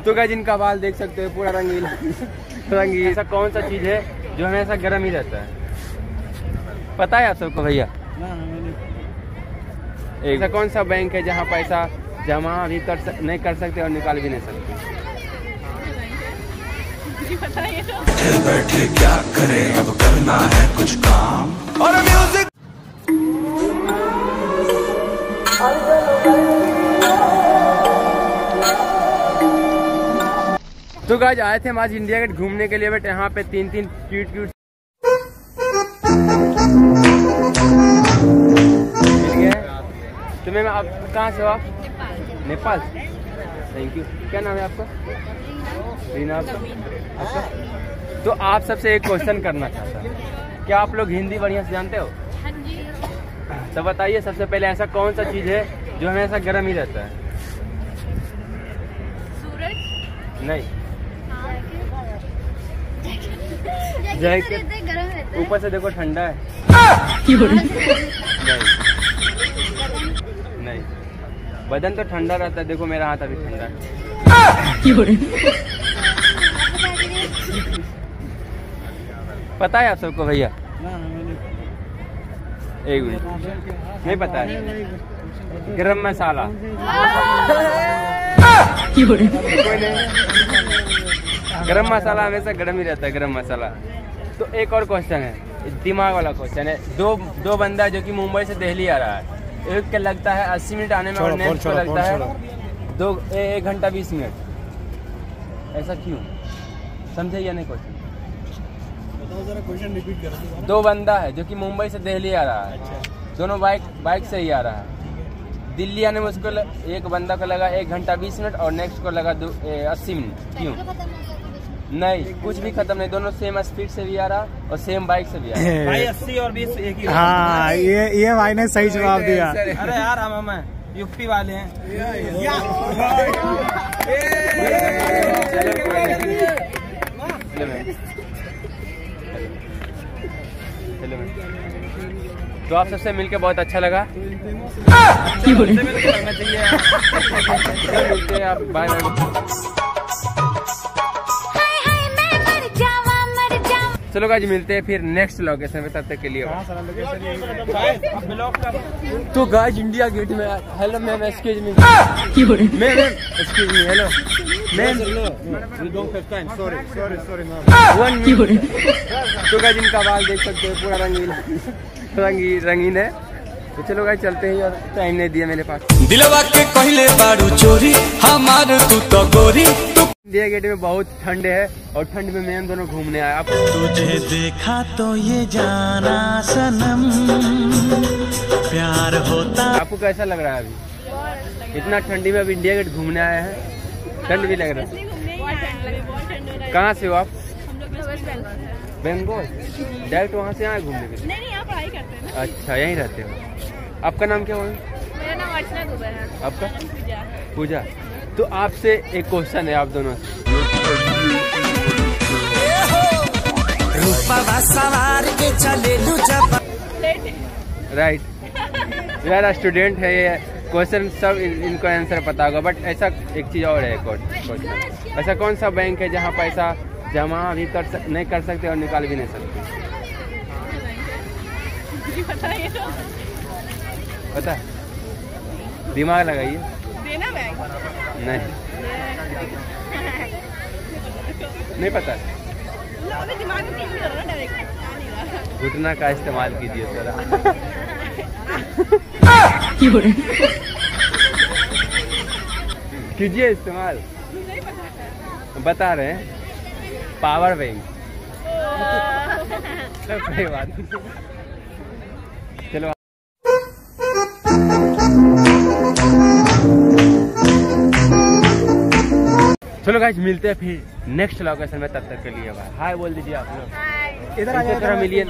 तो गाइस इनका बाल देख सकते हो पूरा रंगीला रंगीला। ऐसा कौन सा चीज है जो हमेशा गर्म ही रहता है? पता है आप सबको भैया? ऐसा कौन सा बैंक है जहाँ पैसा जमा भी नहीं कर सकते और निकाल भी नहीं सकते? बैठे क्या करे, अब करना है कुछ काम। और म्यूजिक तो गाइस आए थे हम आज इंडिया गेट घूमने के लिए, बट यहाँ पे तीन क्यूट तो मैम आप कहाँ से हो? आप नेपाल। Thank you. क्या नाम है आपका? रीना। आपका? तो आप सबसे एक क्वेश्चन करना चाहता हूँ, क्या आप लोग हिंदी बढ़िया से जानते हो? हाँ जी। तो बताइए सबसे पहले ऐसा कौन सा चीज है जो हमेशा गर्म ही रहता है? सूरज? नहीं। जैकेट गरम रहता है। ऊपर से देखो ठंडा है। नहीं, बदन तो ठंडा रहता है। देखो मेरा हाथ अभी ठंडा है। पता है आप सबको भैया? एक मिनट, नहीं पता है। गरम मसाला। कोई नहीं, गरम मसाला हमेशा गरम ही रहता है, गरम मसाला। तो एक और क्वेश्चन है, दिमाग वाला क्वेश्चन है। दो बंदा जो कि मुंबई से दिल्ली आ रहा है, एक के लगता है 80 मिनट आने में और नेक्स्ट को लगता है 1 घंटा 20 मिनट। ऐसा क्यों? समझे या नहीं क्वेश्चन? क्वेश्चन रिपीट करो। दो बंदा है जो कि मुंबई से दिल्ली आ रहा है। अच्छा। दोनों बाइक से ही आ रहा है। दिल्ली आने में उसको एक बंदा को लगा 1 घंटा 20 मिनट और नेक्स्ट को लगा 80 मिनट। क्यों? नहीं, कुछ भी खत्म नहीं, दोनों सेम स्पीड से भी आ रहा और सेम बाइक से भी आ रहा। भाई 80 और 20 एक ही। हाँ, ये भाई ने सही जवाब दिया। अरे यार हम यूपी वाले हैं। चलो तो आप सबसे मिलके बहुत अच्छा लगा। मिलते हैं आप, बाय बाय। चलो गाइस मिलते हैं फिर नेक्स्ट लोकेशन में, तब तक के लिए। तो गाइस इंडिया गेट में, hello ma'am, excuse me ma'am, excuse me, hello ma'am, sorry. तो गाइस इनका बाल देख सकते हो पूरा रंगीन है। तो चलो गाइस चलते हैं, और टाइम नहीं दिया मेरे पास। दिलवा के कहले बारू चोरी हमार तू तो गोरी। इंडिया गेट में बहुत ठंड है और ठंड में मैम दोनों घूमने आए। आप तुझे देखा तो ये जाना सनम प्यार होता। आपको कैसा लग रहा है अभी? इतना ठंडी में अब इंडिया गेट घूमने आए हैं, ठंड भी लग रहा है। कहाँ से हो आप? बंगाल। डायरेक्ट वहाँ से आए घूमने के लिए? नहीं, यहाँ पढ़ाई करते हैं। अच्छा, यहीं रहते हो। आपका नाम क्या हुआ? मेरा नाम अर्चना दुबे है। आपका? पूजा। तो आपसे एक क्वेश्चन है आप दोनों से। राइट, यार स्टूडेंट है ये, क्वेश्चन सब इनको आंसर पता होगा, बट ऐसा एक चीज़ और है क्वेश्चन। ऐसा कौन सा बैंक है जहाँ पैसा जमा भी नहीं कर सकते और निकाल भी नहीं सकते? पता है? दिमाग लगाइए। देना बैंक? नहीं पता। दिमाग में घुटना का इस्तेमाल कीजिए जरा। कीजिए इस्तेमाल। बता रहे हैं, पावर बैंक। कोई बात नहीं, चलो। चलो गाइस मिलते हैं फिर नेक्स्ट लोकेशन में, तब तक के लिए हाय बोल दीजिए आप लोग। इधर मिलिए।